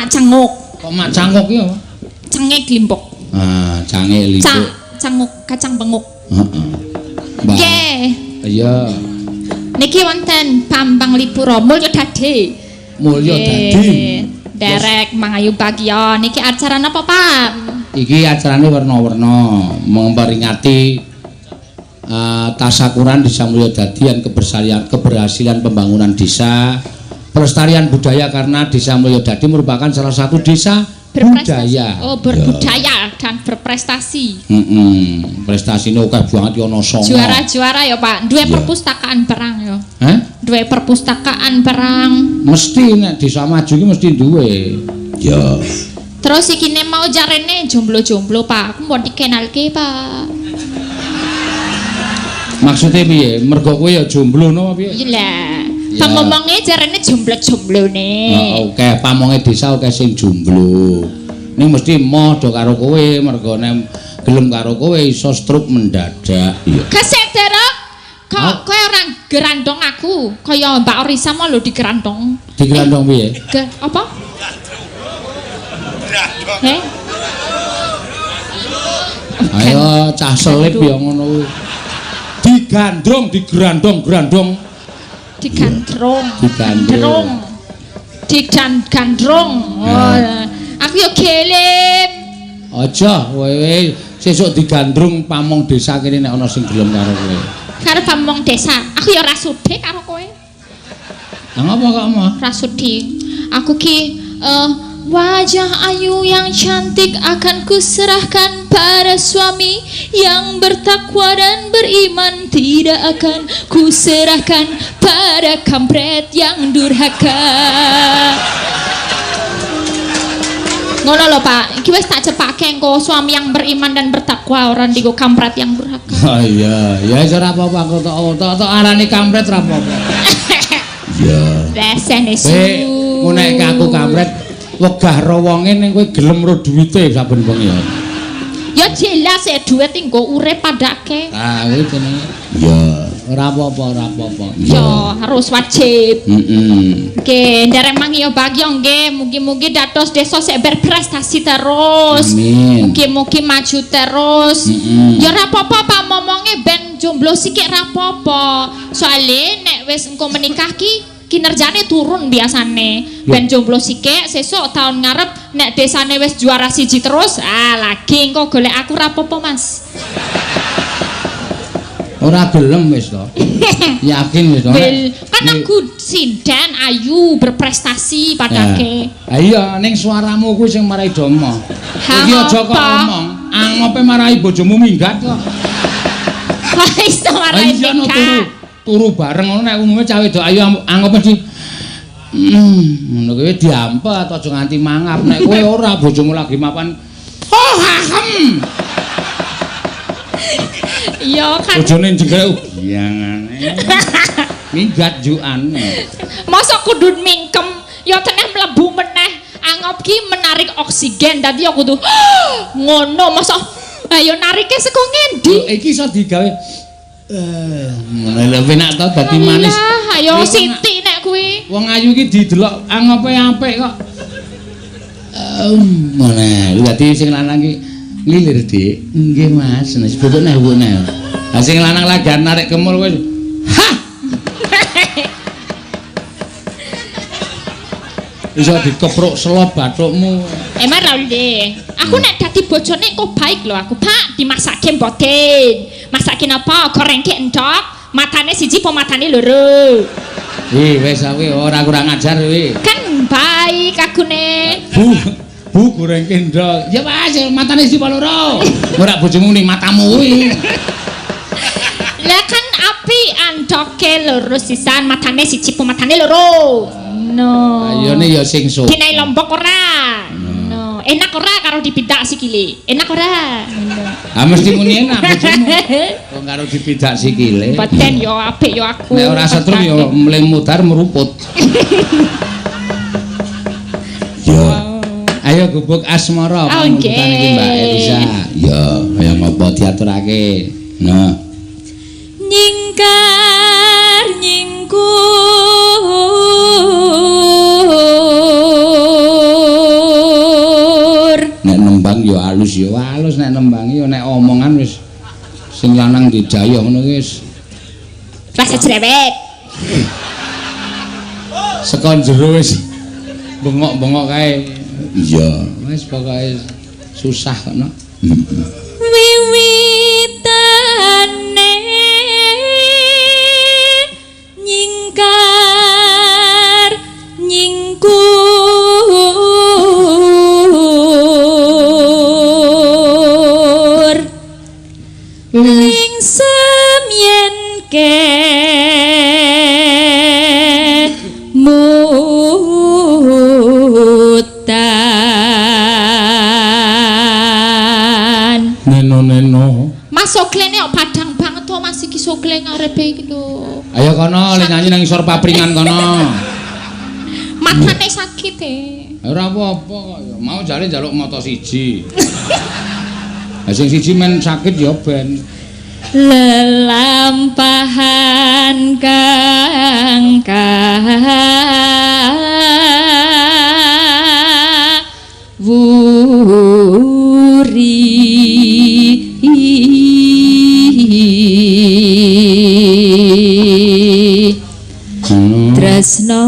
mak canguk. Kok mak canguk iki apa? Cengek limbok. Ah, cange limbok. Canguk kacang benguk. Heeh. Nggih. Iya. Niki wonten Bambang Lipura Mulya Dadi. Mulya Dadi. Derek Mangayu Bagya. Niki acara napa, Pak? Iki acarane warna-warna memperingati tasakuran Desa Mulya Dadi dan keberhasilan pembangunan desa, pelestarian budaya karena Desa Mulya Dadi merupakan salah satu desa budaya. Oh, berbudaya dan berprestasi. Prestasine akeh banget ya ana 9. Juara-juara ya, Pak. Duwe perpustakaan perang ya. Hah? Duwe perpustakaan perang. Mesti nek desa maju iki mesti duwe. Ya. Terus iki ne mau jarene jomblo-jomblo, Pak. Aku mau dikenalke, Pak. Maksudnya piye? Mergo kowe ya jomblo no piye? Iya. Pamomongnya jarene jomblo-jomblo ne. Oke, pamonge desa oke sing jomblo. Ning mesti moh do karo kowe mergo nek gelem karo kowe iso stroke mendadak. Iya. Kesedera kok kowe ora gerandong aku, kaya Mbak Orisa mau lho digerandong. Digerandong piye? Apa? Heh. Ayo cah selip ya ngono kuwi. Digandrong, digerandong-grandong. Digandrong. Digandrong. Oh, aku yo gelem. Aja kowe sesuk digandrung pamong desa kene nek ana sing gelem karo kowe. Karo pamong desa, aku yo ora sudi karo kowe. Lah ngapa kok mah? Ora sudi. Aku ki wajah ayu yang cantik akan kuserahkan pada suami yang bertakwa dan beriman, tidak akan kuserahkan pada kampret yang durhaka. Ngono lho, Pak. Iki wis tak cepake engko suami yang beriman dan bertakwa, orang digo kampret yang durhaka. Oh iya, ya ora apa-apa kok tok arane kampret ora apa-apa. Iya. Resene su. Nek aku kampret wegah ro wonge ning kowe gelem ro duwite saben bengi ya. Ya jelas ya duit nggo urip padake. Ah, kuwi jenenge. Ya, ora apa-apa. Ya, harus wajib. Nggih, nderek mangi ya bagya nggih, mugi-mugi dados desa sik berprestasi terus. Amin. Mugi-mugi maju terus. Ya ora apa-apa Pak momonge ben jomblo sithik ora apa-apa. Soale nek wis engko menikah ki kinerjane turun biasane. Ben jomblo sithik sesuk tahun ngarep nek desane wis juara siji terus, lagi engko golek aku ora apa-apa, Mas. Ora gelem wis to. Yakin wis to. Kan aku sinden ayu berprestasi padake. Ha iya ning suaramu kuwi sing marai domo. Iki aja kok ngomong, angope marai bojomu minggat kok. Iso marai minggat. Turu bareng ngono nek umume cah wedok ayu anggap mesti ngono kuwi diampet aja nganti mangap nek kowe ora bojomu lagi mapan iya kan bojone jengkel yangane minggat jukan mosok kudu mingkem ya teneh mlebu meneh anggap ki menarik oksigen dadi aku kudu ngono mosok ayo narike saka ngendi iki iso digawe lha penak to dadi manis. Ayo Siti nek kuwi. Wong ayu iki didelok angope apik kok. Ngene, dadi sing lanang iki ngilir, Dik. Nggih, Mas. Nek bobok nek wone. Lah sing lanang lagi narik kemul wis. Ha. Iso dikepruk selop bathukmu. Emang lho, Dik. Aku nek dadi bojone kok baik lho aku, Pak. Dimasake mboten. Masakin apa? Gorengke endok, matane siji apa matane loro? Wis kuwi ora kurang ajar kuwi. Kan baik akune. Bu gorengke endok. Ya Mas, matane siji apa loro? Ora bojomu ning matamu kuwi. Lah kan api andoke loro sisan, matane siji apa matane loro? No. Ayone ya sing sok. Dinae Lombok ora? No. Enak ora karo dipidak sikile? Enak ora? Ah mesti muni enak bojomu. Kok karo dipidak sikile. Paten yo apik yo aku. Nek ora setrum yo mling mudar meruput. Yo. Ayo gubuk asmara pamungkutan iki Mbak Elisa. Yo, kaya ngopo diaturake. Nah. Nyingkar nyingkur Nek nembang ya halus nek nembang ya nek omongan wis sing lanang dijayoh ngono ki wis rasa cerewet. Sekon jero wis bengok-bengok kae. Iya, wis pokoke susah kono. Wiwitane nyingkar nyingkur ning semyen ke mutan neno Mas Soklene kok padang banget to Mas iki Sokle ngarepe iki lho. Ayo kono le nyanyi nang isor papringan kono. Matane sakit Ora apa-apa kok ya. Mau jare njaluk moto siji. Lah sing siji men sakit ya ben. Lelampahan kang tresno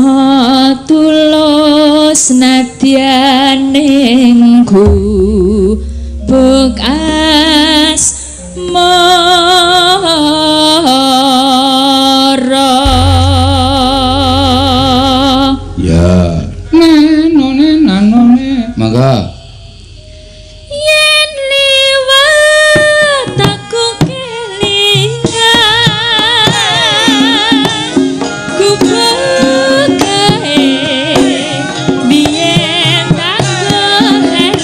tulus nadyaning gubuk asmara Ya nenone nanone mangga yen liwat aku kelingan gubuk kae biyen tak golek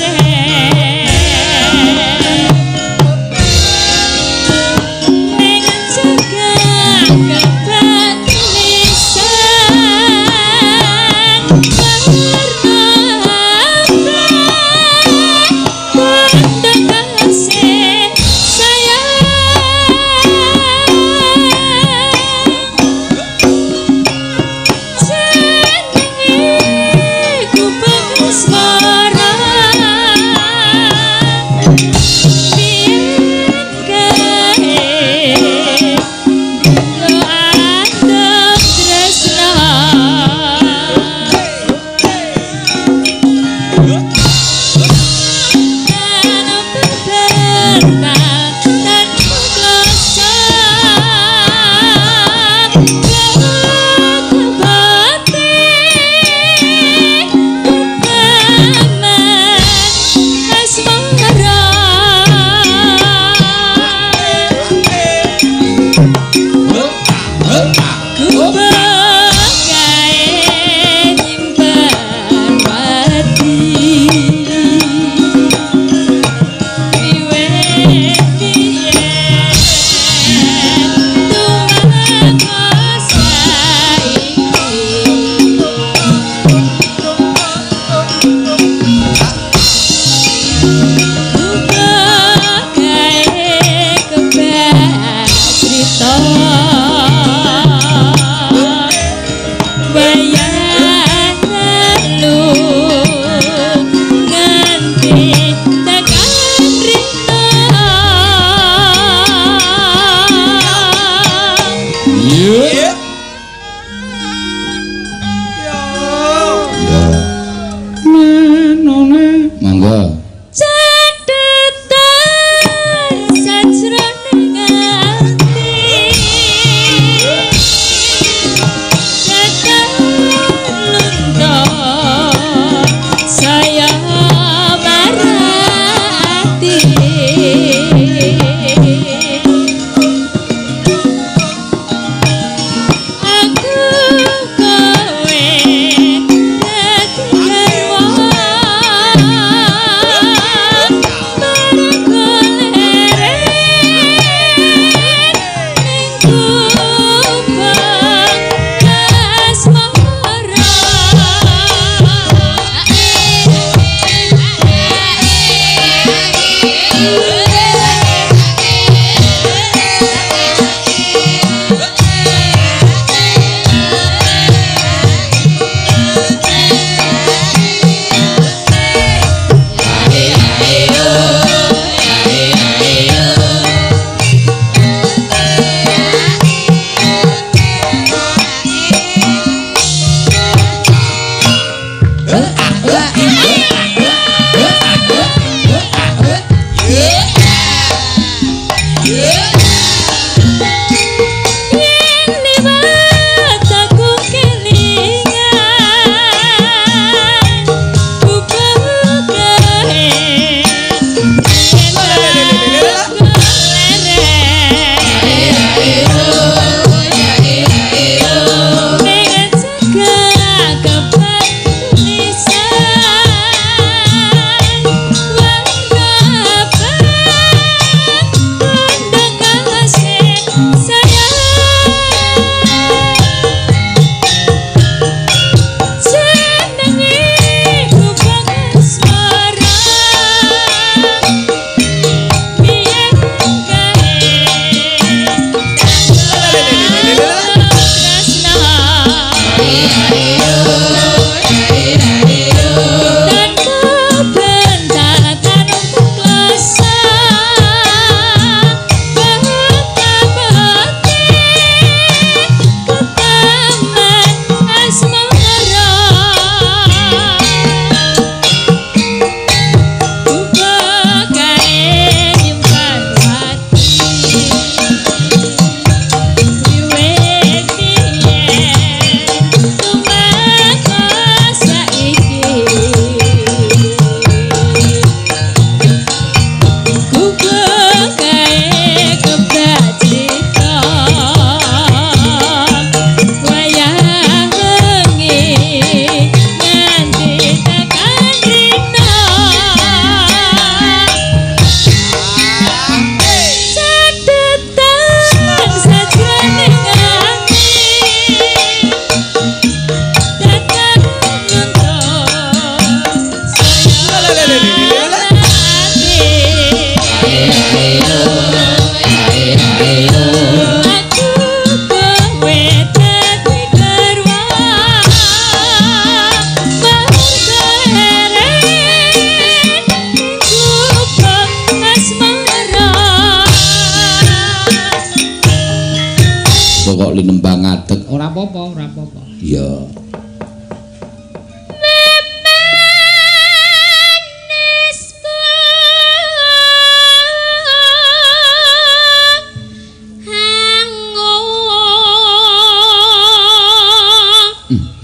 ning cegah kebatulisan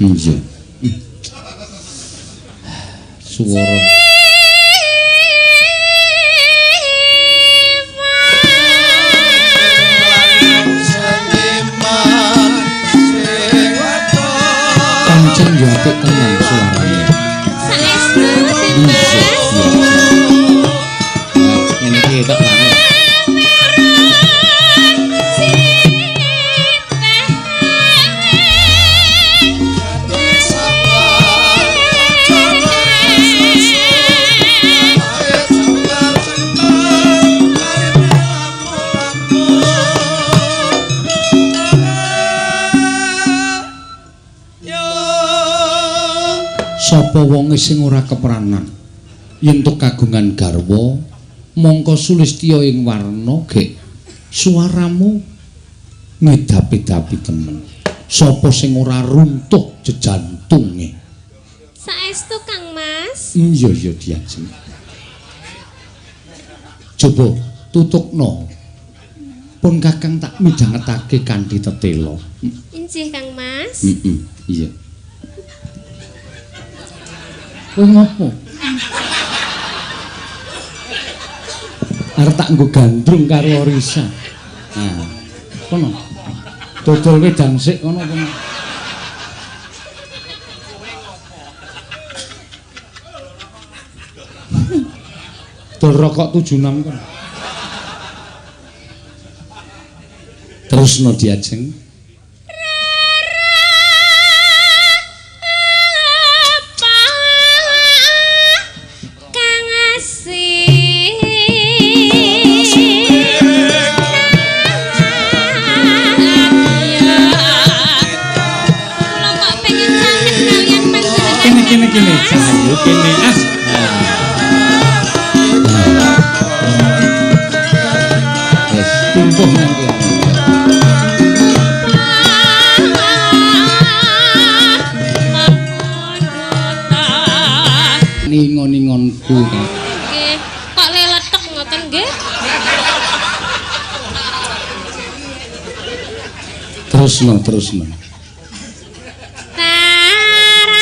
Iya. Iya. Suara pancen yo apik tenan suarane. Saestu Ngene iki tok banget. Sapa wonge sing ora kepranan yen tuk kagungan garwa mongko sulistya ing warna gek suaramu ngedapi-dapi temen. Sapa sing ora runtuh jejantunge. Saestu Kang Mas. Iya diajeng. Coba tutukno. Pun Kakang tak midhangetake kanthi tetela. Injih Kang Mas. Iya. Kowe ngopo? Arep tak nggo gandrung karo Orisa. Nah, kono. Dodol wedang sik kono. Dol rokok 76 kono. Terusno diajeng. Kene cahayu kene as. Wes tumpuh nang kene. ngrasani ingon-ingonku. Nggih. Kok leletek ngoten nggih? Terusno. Taratamku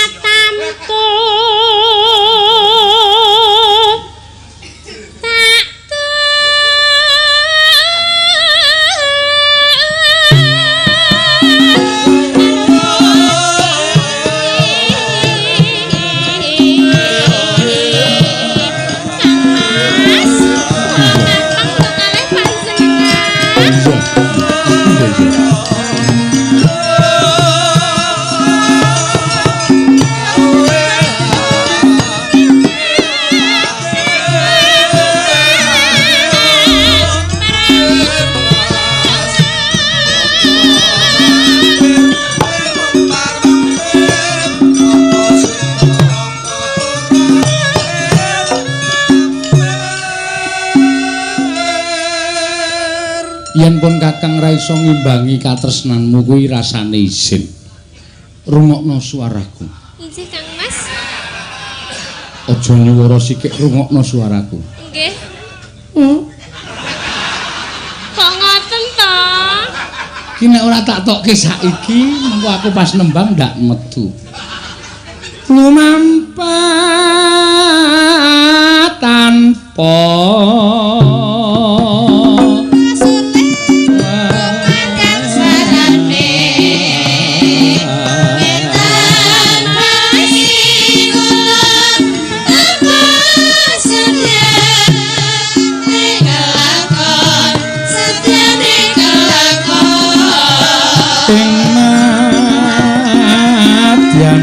yen pun Kakang ra iso ngimbangi katresnanmu kuwi rasane isin. Rungokno suaraku. Inggih Kang Mas. Aja nyuwara sikik rungokno suaraku. Nggih. Kok ngoten to? Ki nek ora tak tokke saiki, mengko aku pas nembang ndak metu. Lumampat tanpa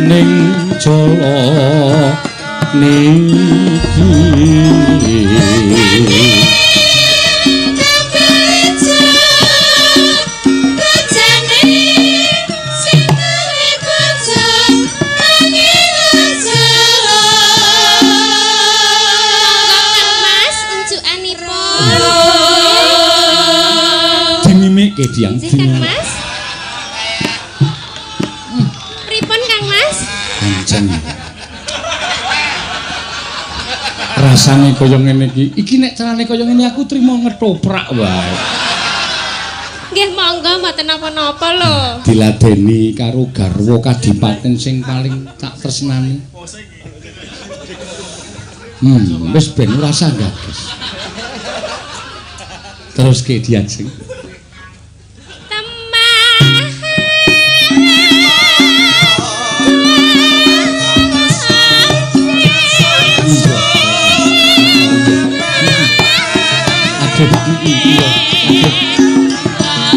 ning jala niki dimimike Diang Kang Mas. Pripun Kang Mas? Anjen. Rasane kaya ngene iki. Iki nek carane kaya ngene aku trimo ngetoprak wae. Nggih monggo mboten napa-napa lho. Diladeni karo garwa kadipaten sing paling tak tresnani. Wis ben ora usah gagas. Terus ke diajeng.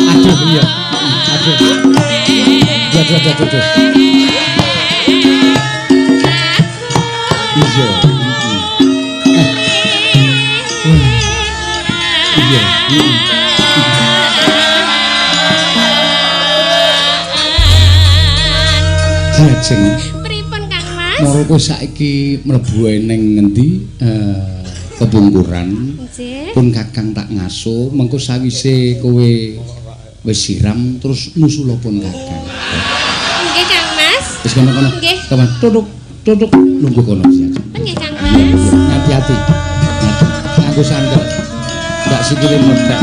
Aduh iya. Aduh. Iya. Diajeng. Pripun Kang Mas? Moro kowe saiki mlebu ning ngendi? Kepungkuran. Nggih. Pun Kakang tak ngaso, mengko sawise kowe wis siram terus nusul pun Kakang. Nggih Kang Mas. Wis kono-kono. Nggih. Kapan? Duduk nunggu kono siap. Nggih Kang Mas. Hati-hati. Aku sandal. Ndak sikile meledak.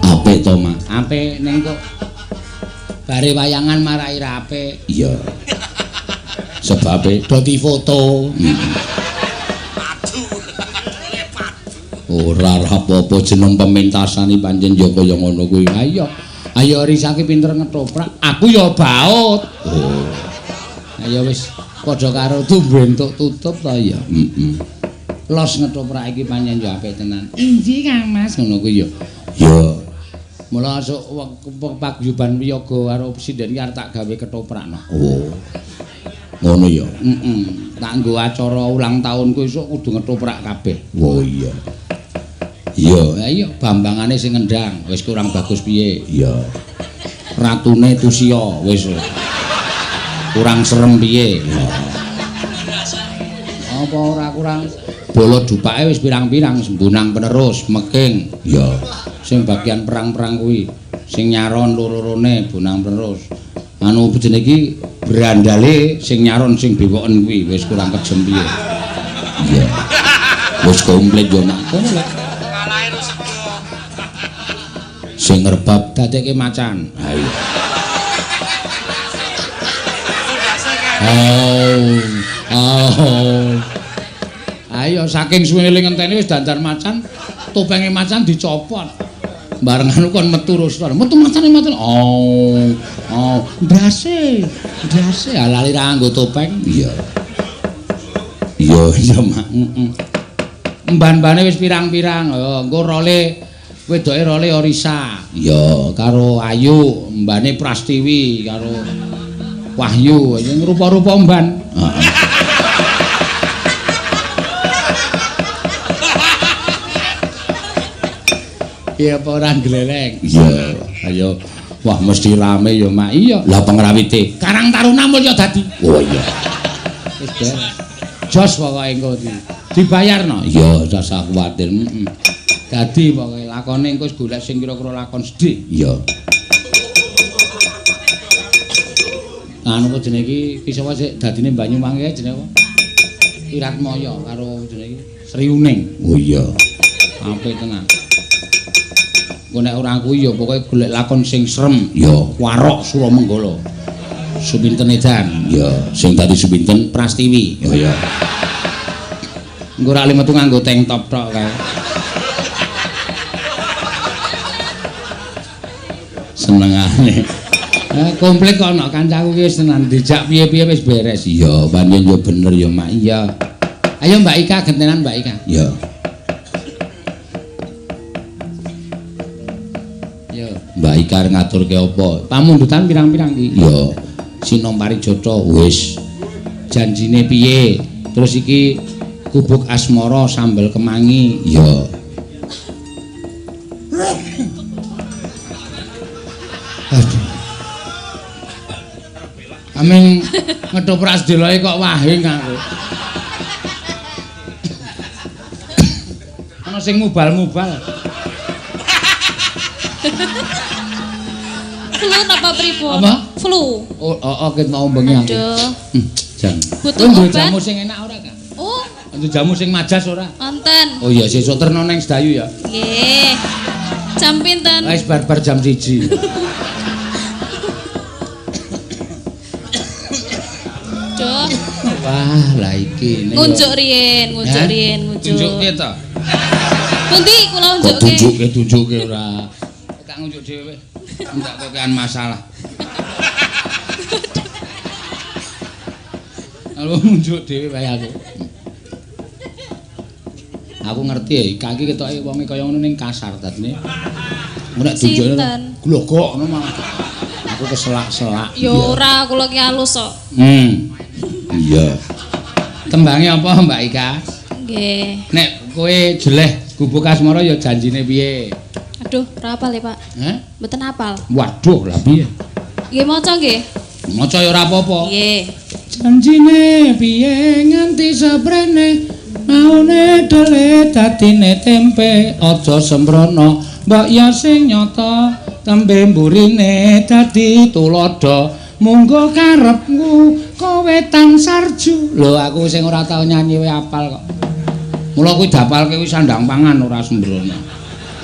Apik to, Mak. Apik ning kok bare wayangan marai rape. Iya. Sebabe do difoto. Ora apa-apa jeneng pementasane pancen ya kaya ngono kuwi. Ayo risake pinter ngetoprak, aku ya baut. Oh. Ayo wis padha karo tumbuh entuk tutup ta ya. Los ngetoprak iki pancen ya apik tenan. Inji Kang Mas ngono kuwi ya. Ya. Mula esuk paguyuban wiyaga karo sinden ki arep tak gawe ketoprakno. Oh. Ngono ya. Tak nggo acara ulang tahunku esuk kudu ngetoprak kabeh. Oh iya. Iya, bambangane sing ngendhang wis kurang bagus piye? Iya. Ratune Tusya wis kurang serem piye? Apa ora kurang? Bolo dupake wis pirang-pirang sembunang penerus meking. Iya. Sing bagian perang-perang kuwi, sing nyaron loro-lorone bonang penerus. Anu jenenge iki brandale sing nyaron sing bewoken kuwi wis kurang kejem piye? Iya. Wis komplit yo nak kono lek. Sing ngerbab dadekke macan. Ayo. Ayo saking suwene ngenteni wis dandan macan, topenge macan dicopot. Barengan kon metu terus. Metu macane macan. Ndase. Lali ra nggo topeng. Iya. Iya, Mak. Mban-mbane wis pirang-pirang. Engko role wedoke role Orisa. Iya, karo Ayu, mbane Prastiwi karo Wahyu, sing rupa-rupa mban. Heeh. Iya apa ora gleleng? Iya, ayo. Wah, mesti rame ya, Mak. Iya. Lah pengrawite Karang Taruna mulya dadi. Oh iya. Wis beres. Jos pokoke engko dibayarno. Iya, ora usah kuwatir. Dadi pokoke lakone engko wis golek sing kira-kira lakon sedhik. Iya. Anu kok jenenge iki bisa wae sik dadine Banyuwangi jenenge apa? Wiratmaya karo jenenge iki Sri Uning. Oh iya. Apik tenan. Engko nek ora kuwi ya pokoke golek lakon sing serem. Ya, Warok Suramenggala. Supinten edan. Ya, sing dadi supinten Prastiwi. Oh iya. Engko ora metu nganggo tank top tok kae. Senengane. Komplit kok ana kancaku ki wis tenan dijak piye-piye wis beres. Iya, pancen yo bener ya, Mak. Iya. Ayo Mbak Ika gentenan Mbak Ika. Iya. Yo, Mbak Ika ngaturke apa? Pamundutan pirang-pirang iki? Iya. Sinom Parijata wis. Janjine piye? Terus iki kubuk asmara sambel kemangi. Iya. Aduh. Aming ngethoprak sedeloke kok wahing aku. Ana sing mubal-mubal. Flu napa pripun? Apa? Flu. Oh, ket mau bengi aku. Aduh. Jan. Butuh obat. Jamu sing enak ora, Kak? Oh, Untuk jamu sing majas ora? wonten. Oh iya, sesuk terno ning Sedayu ya. Nggih. Jam pinten? Wis bar-bar jam 1. Duh. Wah, lah iki ning. Ngunjuk riyen, ngunjuk. Tunjukke to. Pundi kula Kok unjukke? tunjukke ora. Tak ngunjuk dhewe. Enggak kekean masalah. Kalau ngunjuk dhewe wae aku. Aku ngerti ya, kaki ketoke wonge kaya ngono ning kasar dadine. Nek tunjukne glogok ngono malah. Aku keselak-selak. Ya ora, kula ki alus kok. Iya. Tembange apa Mbak Ika? Nggih. Nek kowe jeleh gubuk asmara ya janjine piye? Aduh, ora apal ya, Pak. Hah? Mboten apal. Waduh, lah piye? Nggih maca nggih. Maca ya ora apa-apa. Nggih. Janjine piye nganti seprene naune dole dadine tempe aja sembrono mbok ya sing nyata tembe mburine dadi tulodo munggo karepku kowe tansarju lho aku sing ora tau nyanyi wae apal kok mula kuwi dapalke wis sandang pangan ora sembrono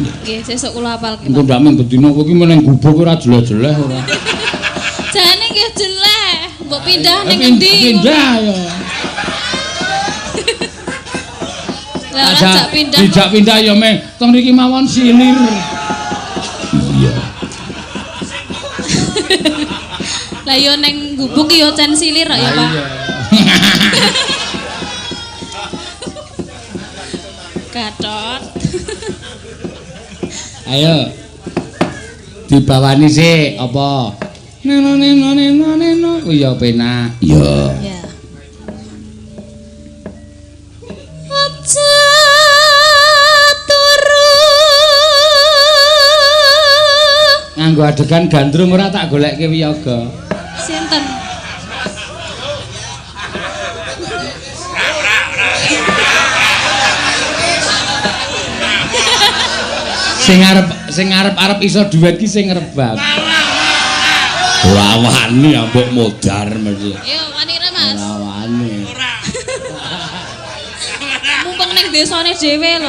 Nggih, sesuk kula apalke. engko ndak men bedino kowe iki meneng gubuk ora jeleh-jeleh ora Jane nggih jeleh. Mbok pindah ning endi? Pindah ya. Lah jak pindah. Dijak pindah ya meh. Teng mriki mawon silir. Iya. Lah yo ning gubuk yo cen silir kok ya, Pak. Gatot. Ayo. Dibawani sik apa? Neno. Ya penak. Iya. Ya. Aja turu nganggo adegan gandrung ora tak goleke wiyaga. Sinten? Sing arep iso duet ki sing rebab. Ora wani ambek modar mesti. Yo wani ra Mas. Ora wani. Mumpung ning desane dhewe lho.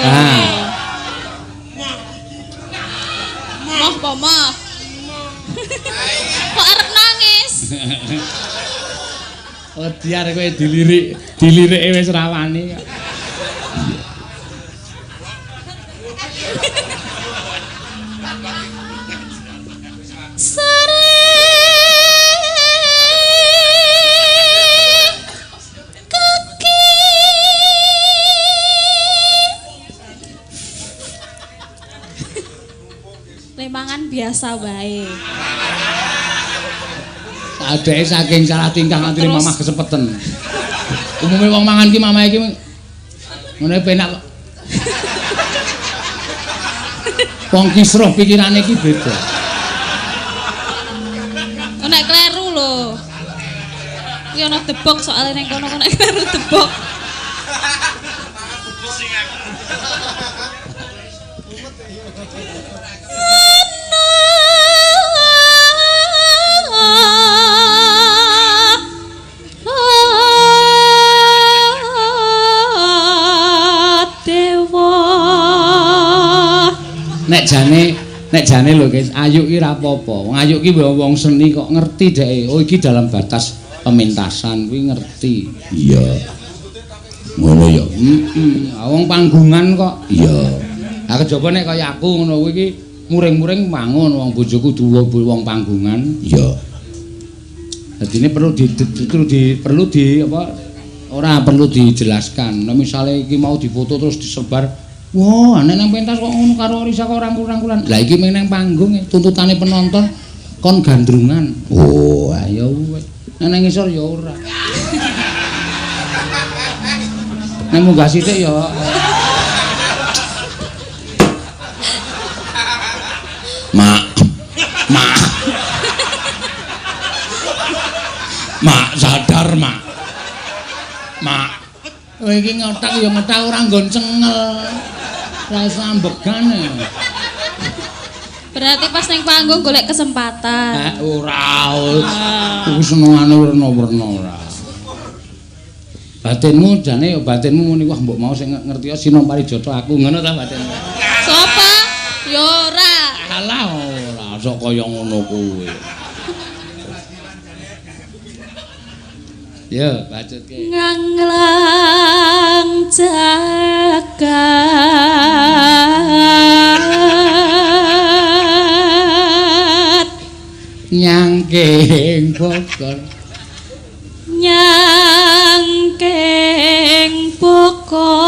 Moh po moh. Kok arep nangis? Oh diar kowe dilirike wis ra wani. Lemangan biasa bae. Adeke saking salah tingkah nganti mamah kesempeten. Umume wong mangan ki mamah iki ngene penak kok. Wong kisruh pikirane iki beda. Nek kleru lho. Ki ana debok soalnya ning kono nek kleru debok. Nek jane lho guys, Ayu ki ra apa-apa. Wong Ayu ki wong seni kok ngerti dhek. Oh iki dalam batas pementasan kuwi ngerti. Iya. Ngono ya. Wong panggungan kok. Iya. Lah kejaba nek kaya aku ngono kuwi iki muring-muring mangun wong bojoku duwe wong panggungan. Iya. Dadi ini perlu di apa ora perlu dijelaskan. Nek misale iki mau difoto terus disebar. Wah, nek nang pentas kok ngono karo Risa kok rangkul-rangkulan. Lah iki meng nang panggung tuntutane penonton kon gandrungan. Oh, ayo wis. Nek nang ngisor ya ora. Nek munggah sithik ya. Mak sadar, Mak. Kowe iki ngotak ya ngotak ora nggon cengel. Ora sambegan. Berarti pas ning panggung golek kesempatan. Ora. Kuwi senengane werna-werna ora. Batinmu jane ya batinmu muni wah mbok mau sing ngerti Sina Parijata aku ngono ta batinmu. Sopo? Ya ora. Alah ora sok kaya ngono kuwi. Ya, bacutke. Nganglang jagat Nyangking Bogor. Nyangking Bogor.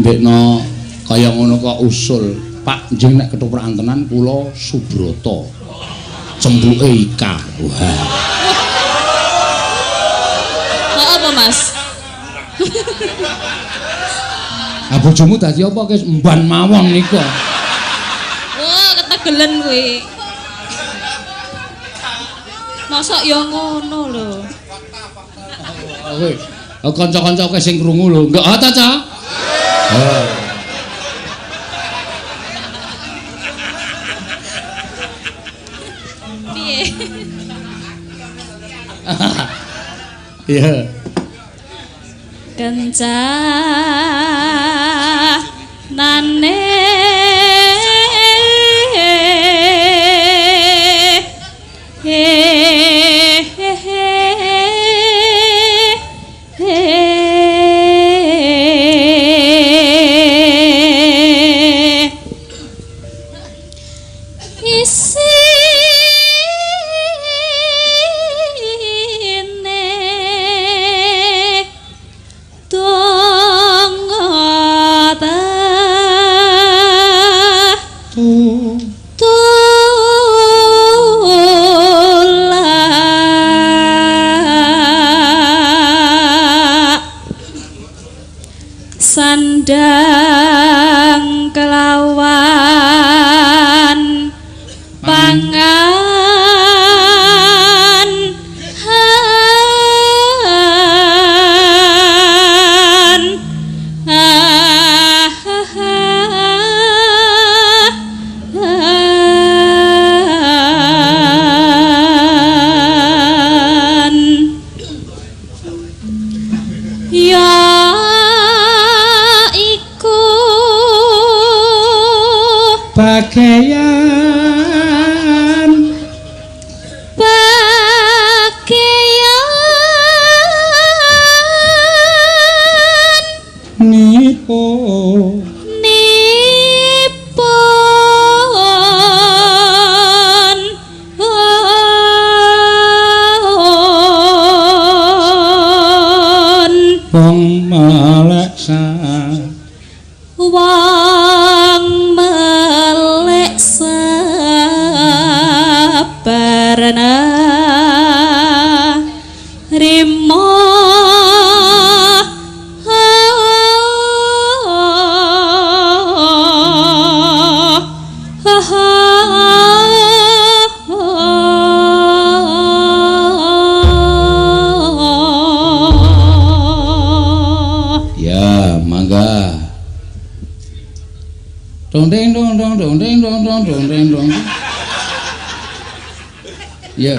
Ndekno kaya ngono kok usul. Pak njing nek ketoprak tenan kula Subrata. Cembuke Ika. Wah. Apa, Mas? Ah bojomu dadi apa guys? Mban mawon nika. Oh, ketegelen kuwi. Mosok ya ngono lho. Kowe kanca-kanca kowe sing krungu lho. Enggak ta, Ca? Oh. Piye? Iya. Kencanane sandang kelawan awan pangan Bagaian nipo wong maleksa sabarna rimo ya mangga dong deng dong dong dong deng dong dong dong deng dong ya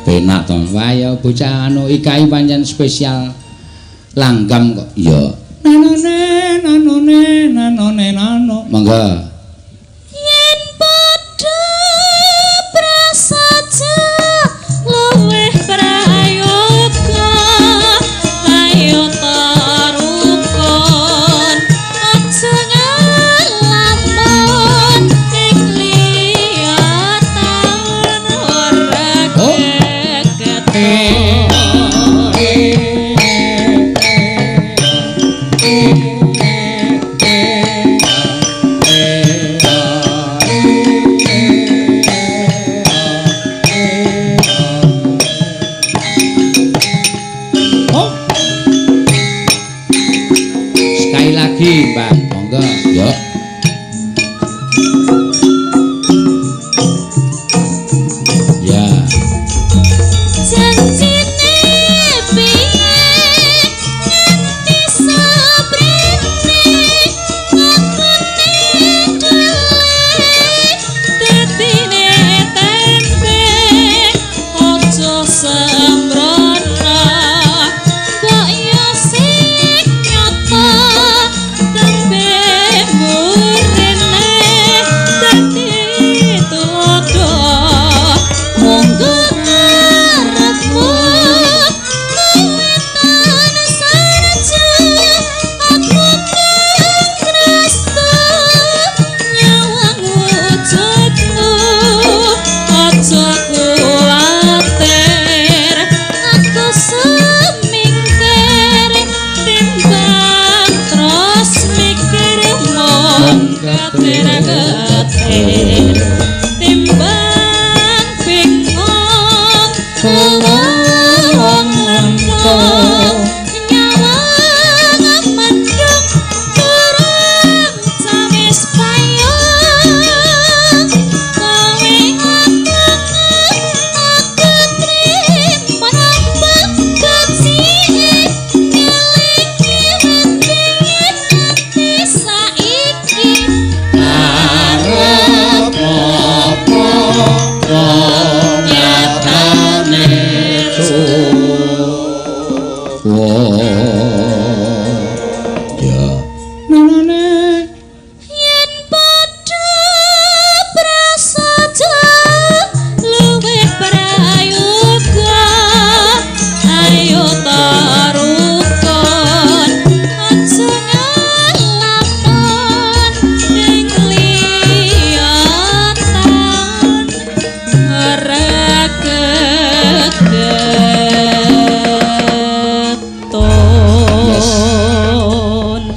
penak to wae bocah anu ikai pancen spesial langgam kok ya nanone mangga yen padha prasaja luwih prayoga ayo tarukon aja ngalamun ing liya taun ora keketho lagi, Mbak. Monggo, yuk. Ya.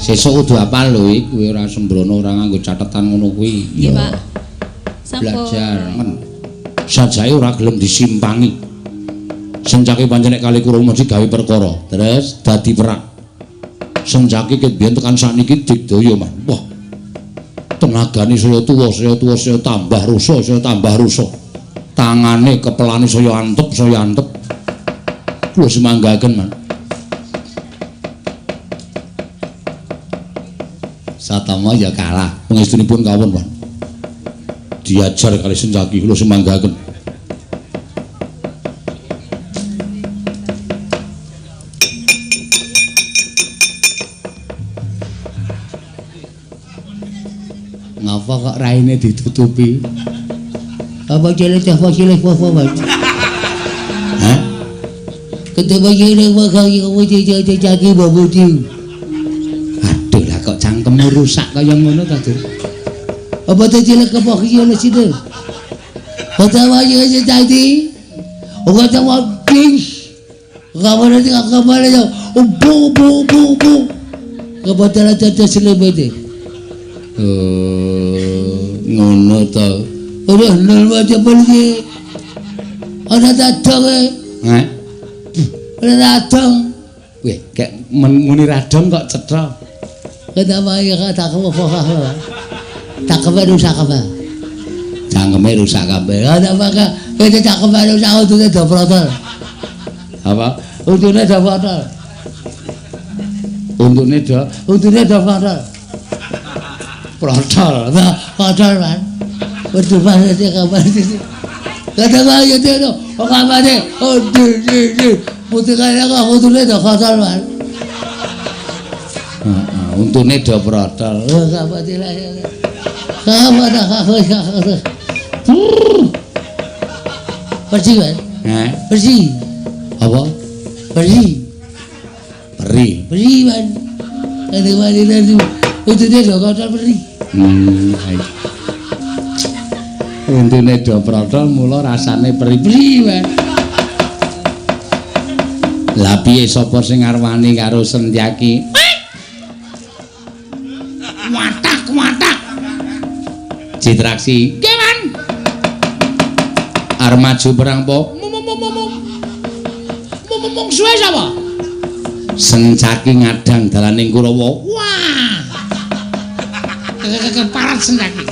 Sesuk kudu apal lho iki, kowe ora sembrono ora nganggo catetan ngono kuwi. Nggih, Pak. Belajar men. Sajae ora gelem disimpangi. Senjake pancen nek kali Kurung Moji gawe perkara, terus dadi perak. Senjake ket biyen tekan sakniki digdaya, Man. Wah. Tenagane saya tuwa, saya tambah rusa. Tangane kepelane saya antep. Kula semanggaken, Man. Satama ya kalah, pangestunipun kawon, Pak. Diajar kali Senjaki kula semanggaken. Ngapa kok raine ditutupi? Apa cilik, Pak? Hah? Ketemu cilik kok jagi babudi. Kok cangkemmu rusak kaya ngono ta, Dur? Apa to cilik apa iki ana sini? Kota wae aja tadi. Kota wading. Kabar ya. Bu. Kebetulan ada selebete. Ngono ta. Ora nol wae pergi. Ana datang Hah? Ana datang. Weh, kayak muni radong kok cetha. Kenapa ya tak rusak apa? Cangkeme rusak kabeh. Ada apa itu cangkeme rusak untune do protol. Apa? Untune do protol. Untune do protol. Protol. Nah, protol, Man. Betul banget ya kabar itu. Kenapa ya itu? Oh kabare. Oh di. Putihane kok untune do protol, Man. Untune do protol. Apa dilah ya. Apa dah Bersih, Man. Bersih. Apa? Bersih, Man. Ada mana nanti? Untune do protol bersih. Untune do protol mula rasane perih-perih, Man. Lah piye sapa sing ngarwani karo Senjaki? Watak. Citraksi. Nggih, Man. Arep maju perang po. Mung suwe sapa? Senjaki ngadang dalaning Kurawa. Wah. keparat Sencaki.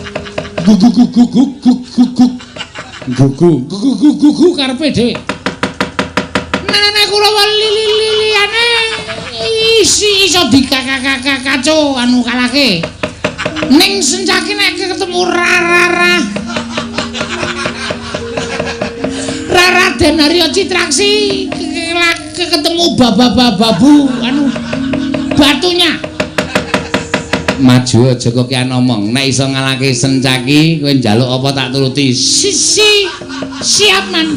Gugu karepe dhewe. Nek kula liyane iso dikakaco anu kalake. Ning Sencaki nek ketemu Raden Arya Citraksi ketemu babu anu batunya. Maju aja kok kian ngomong. Nek iso ngalahke Sencaki kowe njaluk apa tak turuti. Siap man.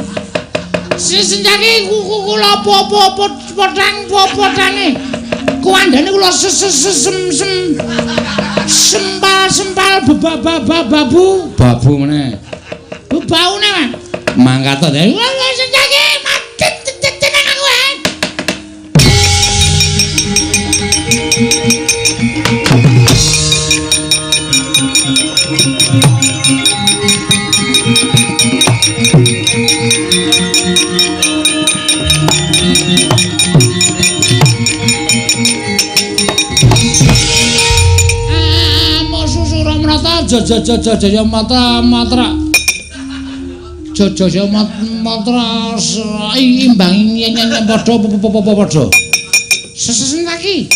Sencaki kula potange. Kuandane kula sempal babu meneh. Baune man. Mangkat to. Sencaki mati tenang aku ae. Jaya matra imbang nyen padha Sencaki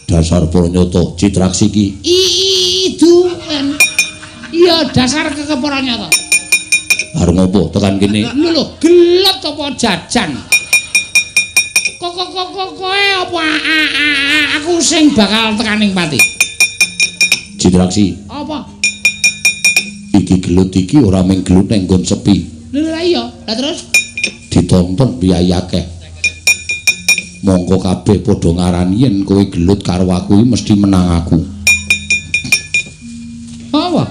dasar Pranyata Citraksi iki itu iya dasar Pranyata arep ngopo tekan kene lho gelet apa jajan kowe apa aku sing bakal tekaning pati Citraksi apa iki gelut iki ora mung gelut ning nggon sepi. Lha iya, lah terus ditonton biaya akeh. Mongko kabeh padha ngarani yen kowe gelut karo aku mesti menang aku. Apa?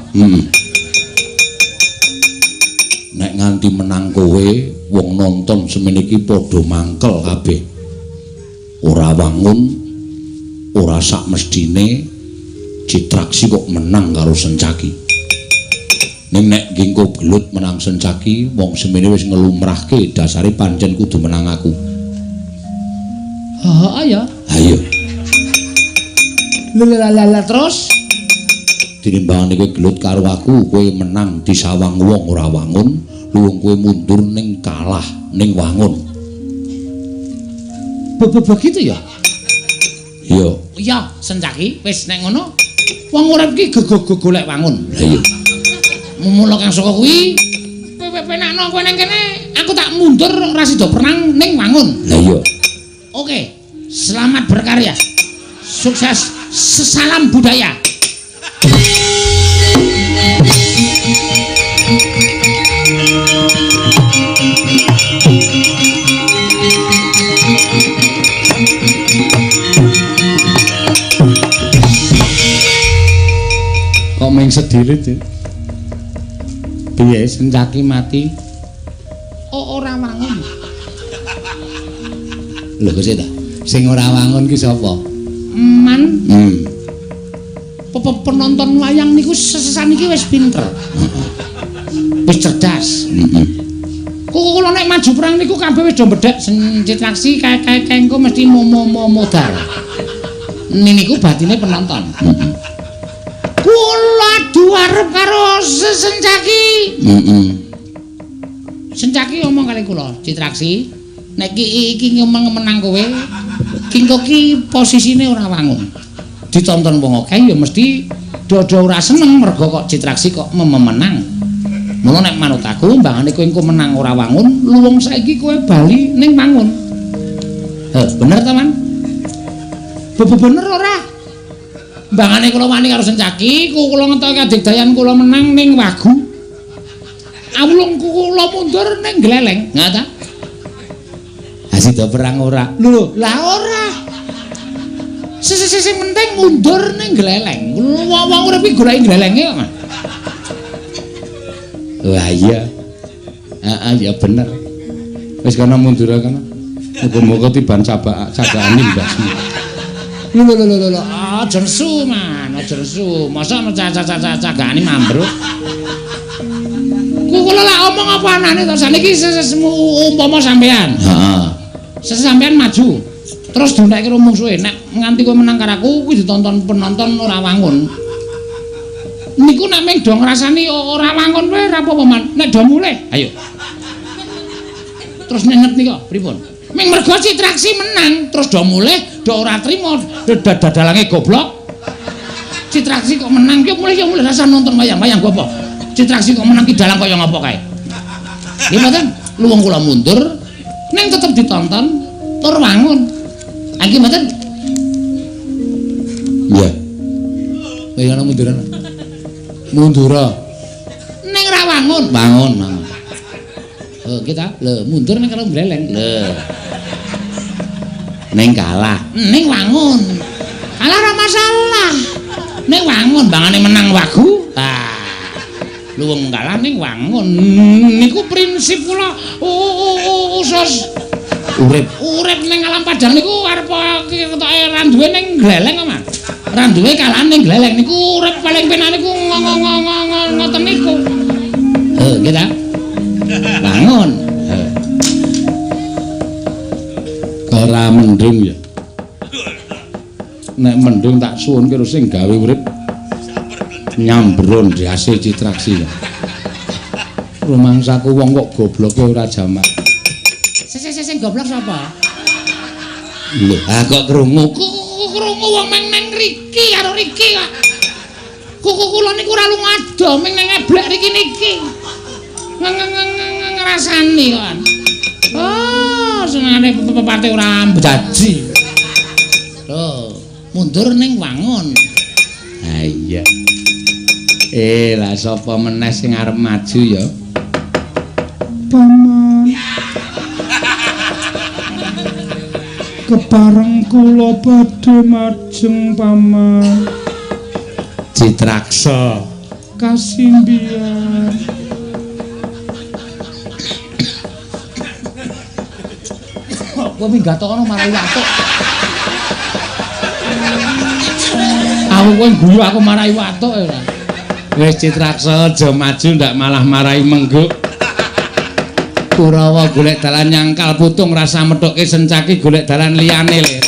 Nek nganti menang kowe, wong nonton semene iki padha mangkel kabeh. Ora wangun, ora sak mestine Citraksi kok menang karo Sencaki. Ning nek gingko gelut menang Sencaki, wong semene wis ngelumrahke dasare pancen kudu menang aku. Ayo. Lha terus tinimbangane kowe gelut karo aku, kowe menang disawang wong ora wangun, luwung kowe mundur ning kalah ning wangun. Begitu ya? Iya, Sencaki wis nek ngono. Wong urip iki golek wangun. Lah iya. Mula kang saka kuwi penakno kowe nang kene aku tak mundur ora sida perang ning wangun. Lah iya. Oke, selamat berkarya. Sukses, salam budaya. Kok meng sedirit ya? Piye Sencaki mati? Oh ora wangun. Lho kok ta? Sing ora wangun ki sapa? Man. Penonton wayang niku sesesan iki wis pinter. Wis cerdas. Kula nek maju perang niku kabeh wis do mbedhek Citraksi kae engko mesti modal. Niku batine penonton. Kula duarep karo Sencaki. Sencaki ngomong kali kula, Citraksi, nek iki menang kowe, kingko ki posisine ora wangun. Ditonton wong akeh ya mesti dodo ora seneng mergo kok Citraksi kok menang. Mula nek manut aku mbangane kowe engko menang ora wangun, luwung saiki kowe bali ning wangun. Bener ta, Man? Bener ora? Mbangane kula wani karo Sencaki, kula ngetoke adigdayan kula menang ning Wagu. Awulung kula mundur ning Gleleng, nggak ta? Asida perang ora. Lho, lah ora. Sing penting mundur ning Gleleng. Wong urip iki goleki Glelenge kok, Mas. Wah iya. Ya bener. Wis kana mundur kana. Muga-muga tiban cagakane mbasmu. Lho. Aja nesu, Man. Aja nesu. Masa cagakane mambruk. Kula lak omong apa anane to saniki umpama sampean. Heeh. Sampean maju. Terus dionekke mungsuhe nek nganti kowe menang karo aku kuwi ditonton penonton ora wangun. Niku nek ming do ngrasani ora wangun wae ora apa-apa man. Nek do mulih, ayo. Terus nek ngerti kok pripun? Ming mergo Citraksi menang, terus do mulih, do ora trimo, dadalange goblok. Citraksi kok menang, yo mulih rasa nonton wayang-wayang gua apa? Citraksi kok menang ki dalang kaya ngapa kae? Nggih mboten, luwung kula mundur, ning tetep ditonton, tur wangun. Nggih mboten? Iya. Kaya ana munduran. Mundura. Ning ra wangun. Wangun. Oh, kita lho mundur ning karo gleleng. Lho. Ning kalah. Ning wangun. Kalah ora masalah. Ning wangun bangane menang wagu. Ah. Luwung kalah ning wangun. Niku prinsip kula usus urip ning alam padang niku arep ketoke ra duwe ning gleleng kok, Mas. Ra duwe kalah ning gleleng niku urip paling penak niku ngoten niku. Nggih ta? Bangun. Ora mendung ya. Nek mendung tak suwun karo sing gawe urip nyambron di hasil Citraksi ya. Rumangsaku wong kok gobloke ora jamak. Sing goblok sapa? Lho, kok krungu wong meng nang riki karo riki kok. Kuku kula niku ora lumada meng nang eblek riki niki. Ngrasani kan. Oh, senengane pepate ora jaji. Lho, mundur ning wangun. Ha iya. Lah sapa meneh sing arep maju ya? Paman. Kepareng kula badhe majeng paman. Citraksa kasimbian. Kok minggat kono marai watuk. Aku kowe guyu aku marai watuk ora. Wis Citraksa aja maju ndak malah marai mengguk. Kurawa golek dalan nyangkal putung rasa methuke sencaki golek dalan liyane le.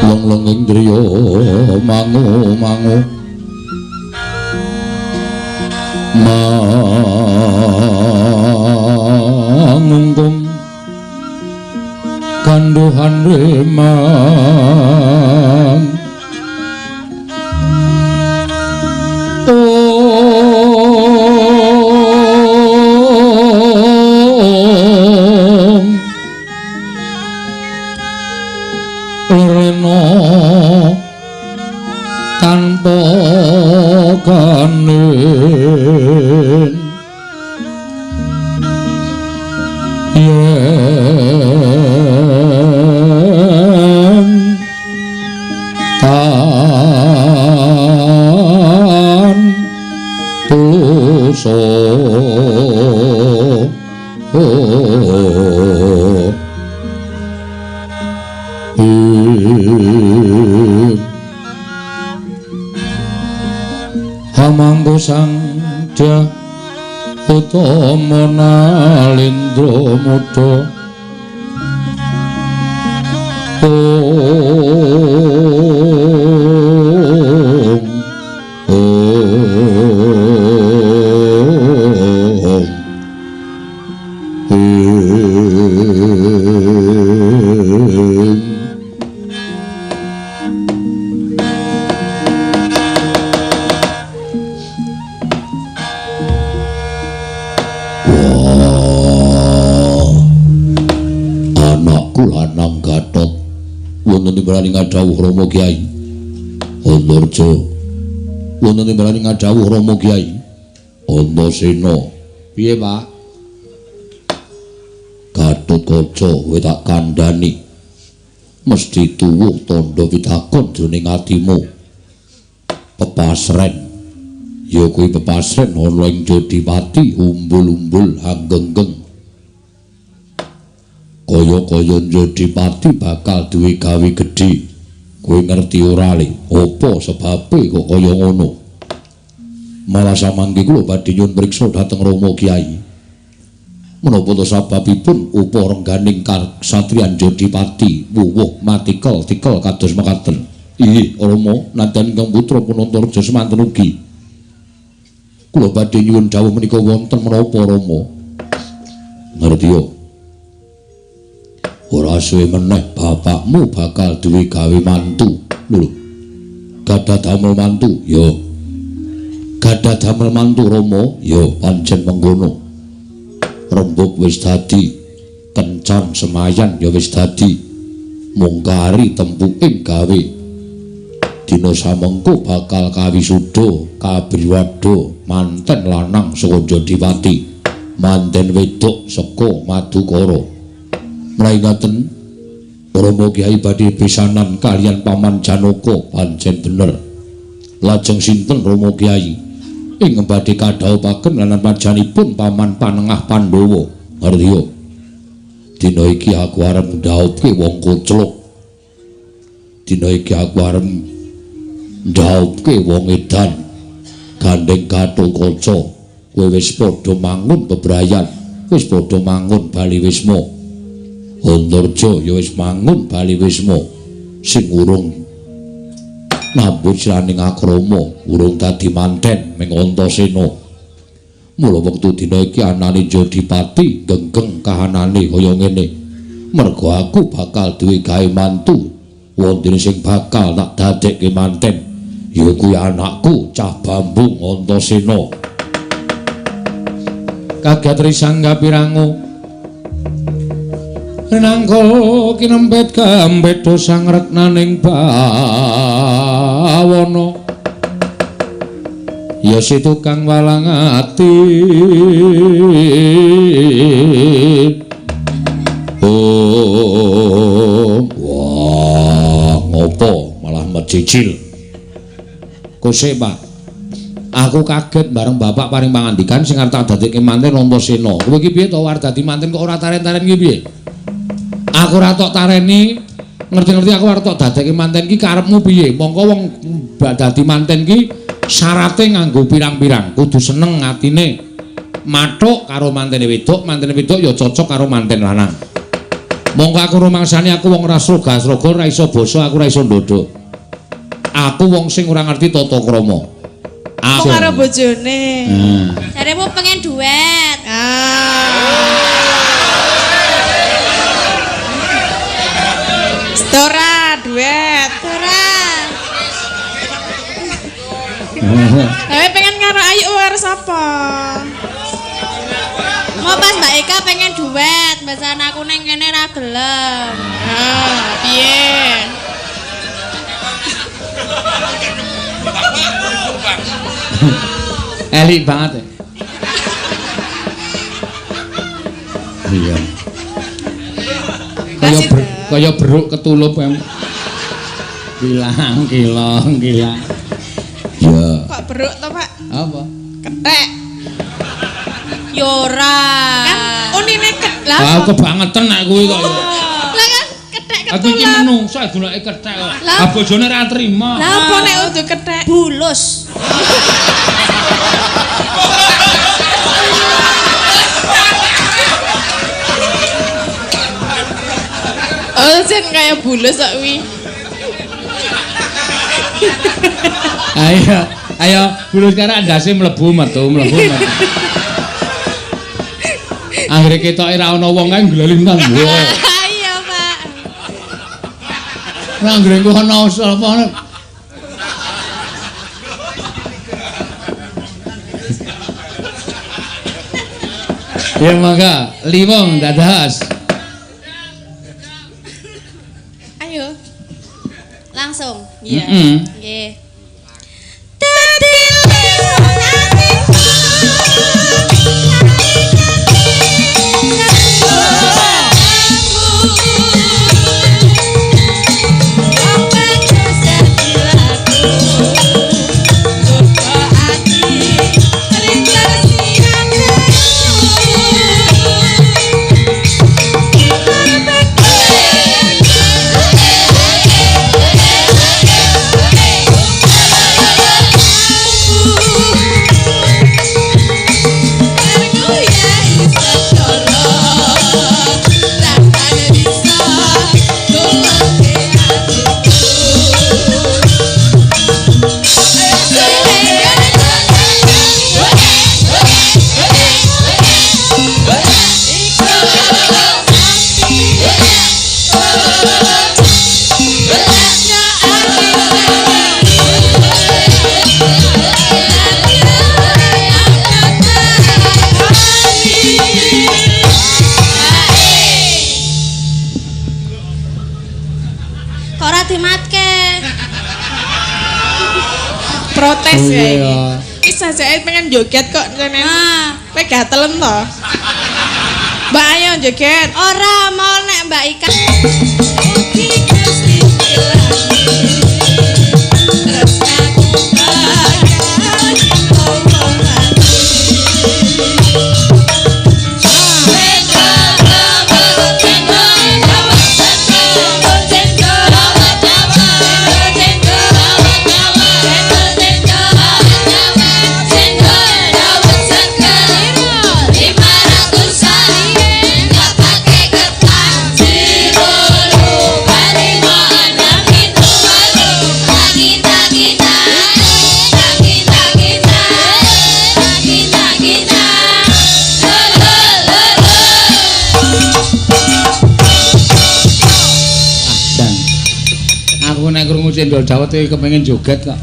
Long-longing driya mangu-mangu mangungkum kanduhan remang Reno tanpa kanin yen tan tuso Hamanggo sang dia utama nalindra muda timbrani ngadhawuh Rama Kyai Antarja wonten timbrani ngadhawuh Rama Kyai Antasena piye Pak Gatotkaca kowe tak kandhani mesti tuwuh tandha pitakon jroning atimu pepasren ya kuwi pepasren ana ing Jodipati umbul-umbul anggenggeng kaya-kaya Jodipati bakal duwe gawe gedhe kowe ngerti ora le apa sebabe kok kaya ngono malah samangke kula badhe nyuwun priksa dhateng Rama Kyai menapa to sababipun upa rengganing kasatriyan Jodipati wuwuh matikel-tikel kados mekaten inggih Rama nadyan ingkang putra Punantarja semanten ugi kula badhe nyuwun dawuh menika wonten menapa Rama ngerti yo ora suwe meneh bapakmu bakal duwe gawe mantu lho gadah damel mantu yo gadah damel mantu Rama yo pancen mengkono rembug wis dadi kencan semayan ya wis dadi mungkari tempuking gawe dina samengko bakal kawisuda kabriwada manten lanang saka Jodipati manten wedok saka Madukara mulai ngaten Rama Kyai badhe pisanan kalian Paman Janaka pancen bener lajeng sinten Rama Kyai ing badhe kadhawuhaken lan panjenenganipun Paman Panengah Pandhawa ngerti dina iki aku arep ndhawuhke wong koclok dina iki aku arep ndhawuhke wong edan gandeng Gatotkaca kowe wis padha mangun bebrayan wis padha mangun Bali Wisma Antarja ya wis mangun Bali Wisma sing urung nambut siraning akrama urung dadi manten ming Antasena mula wektu dina iki anane Jodipati genggeng kahanane kaya ngene mergo aku bakal duwe gawe mantu wonten sing bakal tak dadekke manten ya kuwi anakku Cah Bambung Antasena kagatri sangga pirangu Nangko kinempet kambet dosang reknaning bawana ya si tukang walang ati wah ngopo malah mecicil kose Pak aku kaget bareng bapak paring pangandikan sing arep tak dadekke manten Antasena kowe iki piye to arep dadi manten kok ora taren-taren iki piye aku ora tok tareni ngerti-ngerti aku arep tok dadekke manten iki karepmu piye mongko wong dadi manten iki syarate nganggo pirang-pirang kudu seneng atine mathuk karo mantene wedok ya cocok karo manten lanang Mongko aku rumangsani aku wong ras roga-roga ora iso basa, aku ora iso ndodho. Aku wong sing ora ngerti tata krama. Aku karo bojone. Jaremu pengen duet. Stora duet. Tapi pengen karo Ayu harus apa? Mau pas Mbak Eka pengen duet, bahasan aku neng kene ra gelem. Piye? Elik banget ya. Iya. Kaya beruk ketulup em. Bilang kilong. Ya. Kok beruk to, Pak? Apa? Kethek. Yora. Kan unine ketlak. Ah kebangetan nek kuwi kok. Lah kan kethek Aku iki menungso goleke kethek kok. Lah Bojone ra trima. Lah apa nek udah kethek? Bulus. Oh, jen kayak bulus kok wi. Ayo bulus karo ndase mlebu metu. Anggere ketoke ra ana wong kae glali nang. Iya, Pak. Lah anggere ku ana sapa. Ya mangga, limong dadas. Ayo. Langsung. Iya. Nggih. Protes ya Iya. ini. Bisa saya pengen joget kok jane. Kowe gatelen to? Mbak ayo joget. Ora mau nek Mbak Ika. Nek krungu cendol dawet iki kepengin joget kok.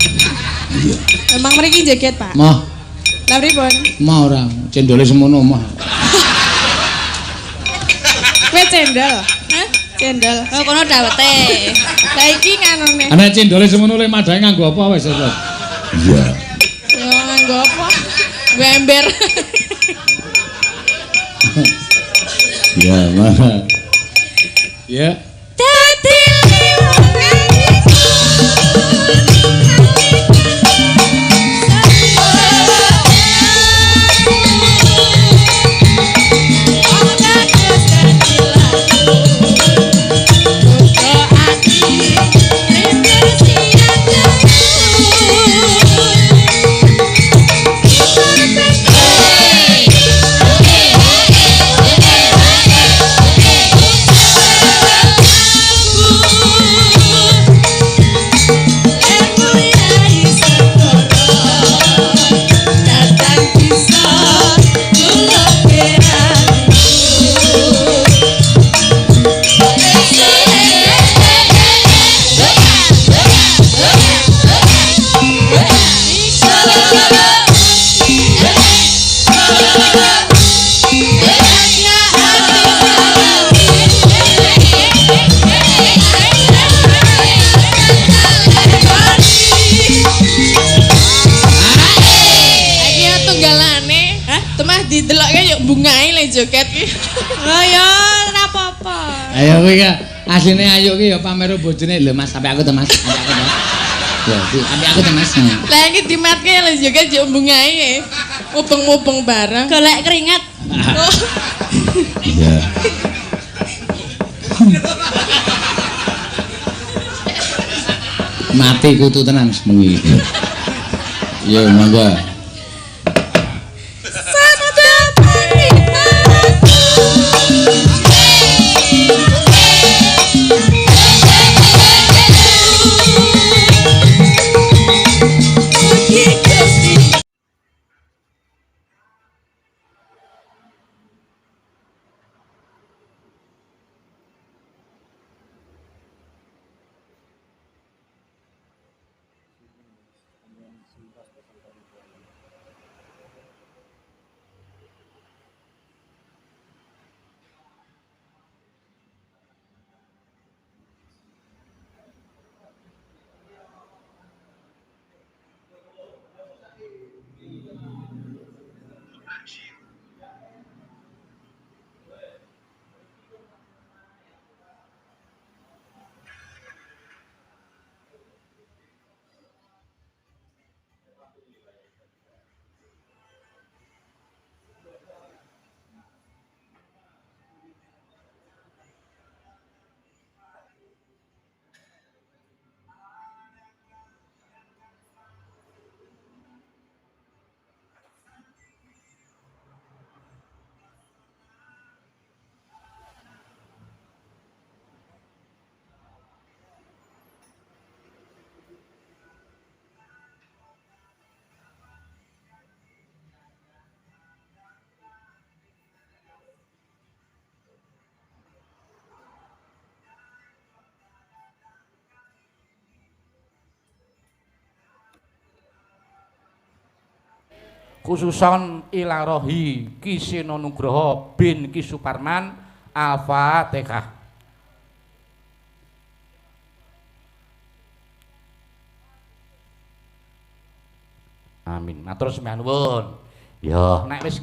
Iya. Emang mriki joget, Pak? Mah. Lah pripun? Mah ora, cendole semono mah. Kowe cendol? Hah? Cendol. Oh, kono dawete. Lah iki nganone. Ana cendole semono le madhae nganggo apa wis, Mas? Iya. Yo nganggo apa? Ember. Ya, mah. Ya. Oh ya, ora apa-apa. Ayo kowe iki asline ayu ki ya pamer bojone lho Mas, sampe aku to Mas. Sampe aku to. Ya, sampe aku to Mas. Lah iki dimatke lho joget yo embung ae. Mubeng-mubeng bareng. Golek keringat. Iya. Mati kutu tenan semengi. Yo monggo. Khususon ilarohi Kiseno Nugroho bin Ki Suparman Al-Fatihah. Amin. Matur sembah nuwun. Ya, nek wis